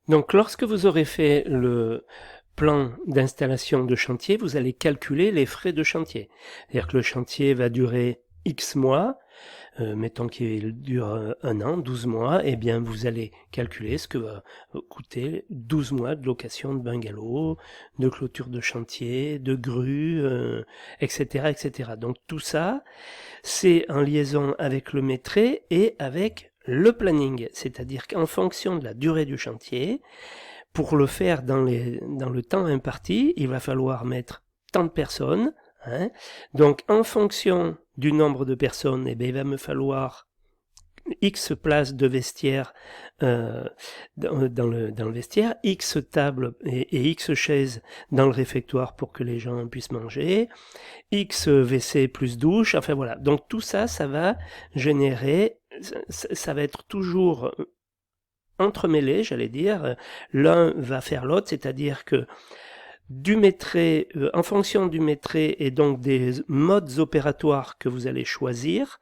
Donc lorsque vous aurez fait le plan d'installation de chantier, vous allez calculer les frais de chantier. C'est-à-dire que le chantier va durer X mois, mettons qu'il dure un an, 12 mois, et bien vous allez calculer ce que va coûter 12 mois de location de bungalow, de clôture de chantier, de grue, etc., etc. Donc tout ça, c'est en liaison avec le métré et avec le planning, c'est-à-dire qu'en fonction de la durée du chantier, pour le faire dans le temps imparti, il va falloir mettre tant de personnes, hein. Donc en fonction du nombre de personnes, eh bien, il va me falloir X places de vestiaire dans le vestiaire, X tables et X chaises dans le réfectoire pour que les gens puissent manger, X WC plus douche, enfin voilà. Donc tout ça, ça va générer, ça va être toujours entremêlé, j'allais dire. L'un va faire l'autre, c'est-à-dire que du métré, en fonction du métré et donc des modes opératoires que vous allez choisir,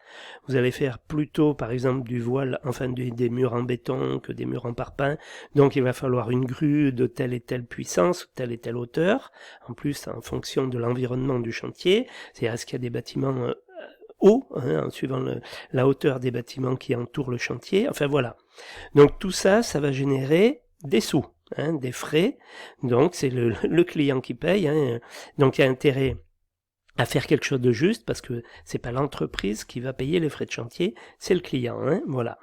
vous allez faire plutôt par exemple du voile, enfin des murs en béton que des murs en parpaing, donc il va falloir une grue de telle et telle puissance, telle et telle hauteur, en plus en fonction de l'environnement du chantier, c'est-à-dire est-ce qu'il y a des bâtiments hauts, hein, en suivant la hauteur des bâtiments qui entourent le chantier, enfin voilà. Donc tout ça, ça va générer des sous, hein, des frais. Donc c'est le client qui paye. Hein. Donc il y a intérêt à faire quelque chose de juste parce que c'est pas l'entreprise qui va payer les frais de chantier, c'est le client. Hein, voilà.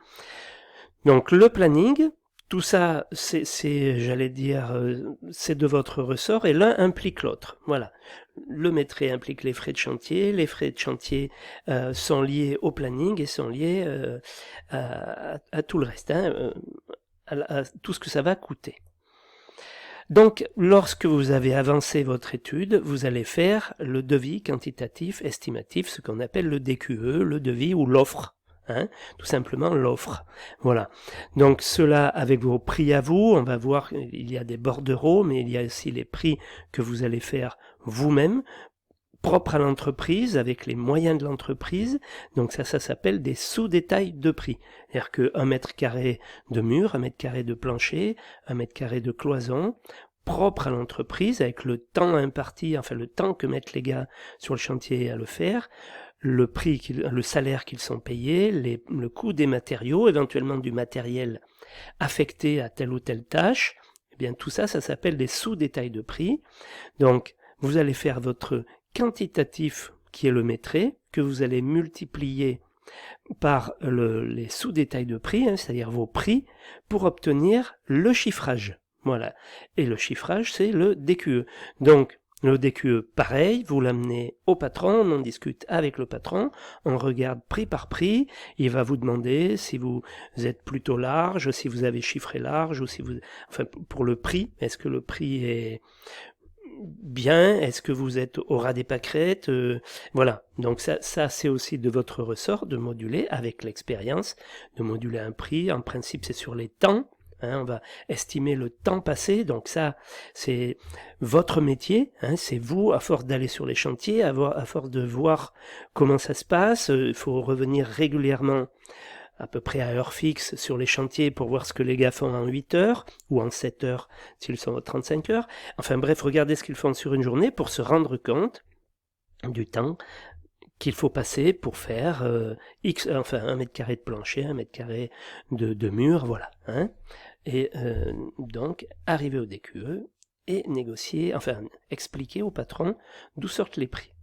Donc le planning, tout ça, j'allais dire, c'est de votre ressort et l'un implique l'autre. Voilà. Le métré implique les frais de chantier sont liés au planning et sont liés à tout le reste, hein, à tout ce que ça va coûter. Donc, lorsque vous avez avancé votre étude, vous allez faire le devis quantitatif estimatif, ce qu'on appelle le DQE, le devis ou l'offre. Hein, tout simplement l'offre. Voilà. Donc cela avec vos prix à vous, on va voir, il y a des bordereaux, mais il y a aussi les prix que vous allez faire vous-même, propres à l'entreprise, avec les moyens de l'entreprise. Donc ça s'appelle des sous-détails de prix. C'est-à-dire qu'un mètre carré de mur, un mètre carré de plancher, un mètre carré de cloison, propre à l'entreprise, avec le temps imparti, enfin le temps que mettent les gars sur le chantier à le faire, le prix, le salaire qu'ils sont payés, le coût des matériaux, éventuellement du matériel affecté à telle ou telle tâche, eh bien tout ça, ça s'appelle des sous-détails de prix. Donc, vous allez faire votre quantitatif qui est le métré, que vous allez multiplier par les sous-détails de prix, hein, c'est-à-dire vos prix, pour obtenir le chiffrage. Voilà. Et le chiffrage, c'est le DQE. Donc, le DQE, pareil, vous l'amenez au patron, on en discute avec le patron, on regarde prix par prix, il va vous demander si vous êtes plutôt large, si vous avez chiffré large, ou si vous... Enfin, pour le prix, est-ce que le prix est bien, est-ce que vous êtes au ras des pâquerettes, voilà. Donc ça c'est aussi de votre ressort de moduler avec l'expérience, de moduler un prix. En principe, c'est sur les temps. Hein, on va estimer le temps passé, donc ça, c'est votre métier, hein, c'est vous, à force d'aller sur les chantiers, à force de voir comment ça se passe, il faut revenir régulièrement à peu près à heure fixe sur les chantiers pour voir ce que les gars font en 8 heures ou en 7 heures s'ils sont à 35 heures. Enfin bref, regardez ce qu'ils font sur une journée pour se rendre compte du temps qu'il faut passer pour faire X, enfin 1 mètre carré de plancher, 1 mètre carré de mur, voilà. Hein. Et donc, arriver au DQE et négocier, enfin expliquer au patron d'où sortent les prix.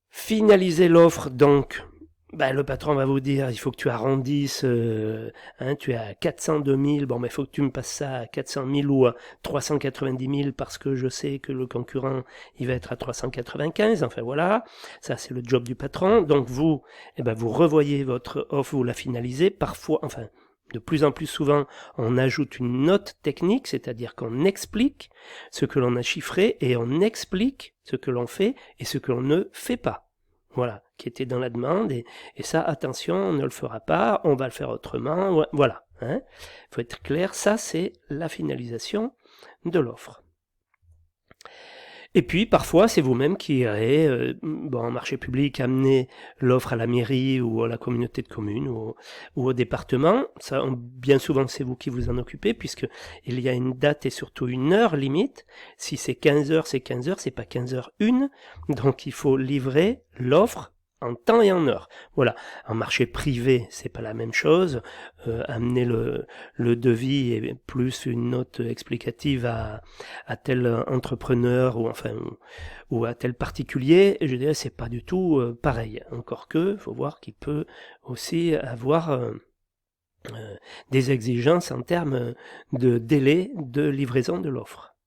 Finaliser l'offre, donc, le patron va vous dire, il faut que tu arrondisses, hein, tu es à 402 000, bon, il faut que tu me passes ça à 400 000 ou à 390 000 parce que je sais que le concurrent, il va être à 395, enfin voilà, ça c'est le job du patron. Donc vous, vous revoyez votre offre, vous la finalisez, parfois, enfin, de plus en plus souvent, on ajoute une note technique, c'est-à-dire qu'on explique ce que l'on a chiffré et on explique ce que l'on fait et ce que l'on ne fait pas. Voilà, qui était dans la demande, et ça, attention, on ne le fera pas, on va le faire autrement, voilà. Hein. Faut être clair, ça c'est la finalisation de l'offre. Et puis parfois c'est vous-même qui irez, en marché public, amener l'offre à la mairie ou à la communauté de communes ou au département. Ça, bien souvent c'est vous qui vous en occupez puisque il y a une date et surtout une heure limite. Si c'est 15 heures, c'est 15 heures, c'est pas 15 heures une. Donc il faut livrer l'offre en temps et en heure. Voilà. En marché privé, c'est pas la même chose. Amener le devis et plus une note explicative à tel entrepreneur ou à tel particulier, je dirais c'est pas du tout pareil. Encore que, faut voir qu'il peut aussi avoir des exigences en termes de délai de livraison de l'offre.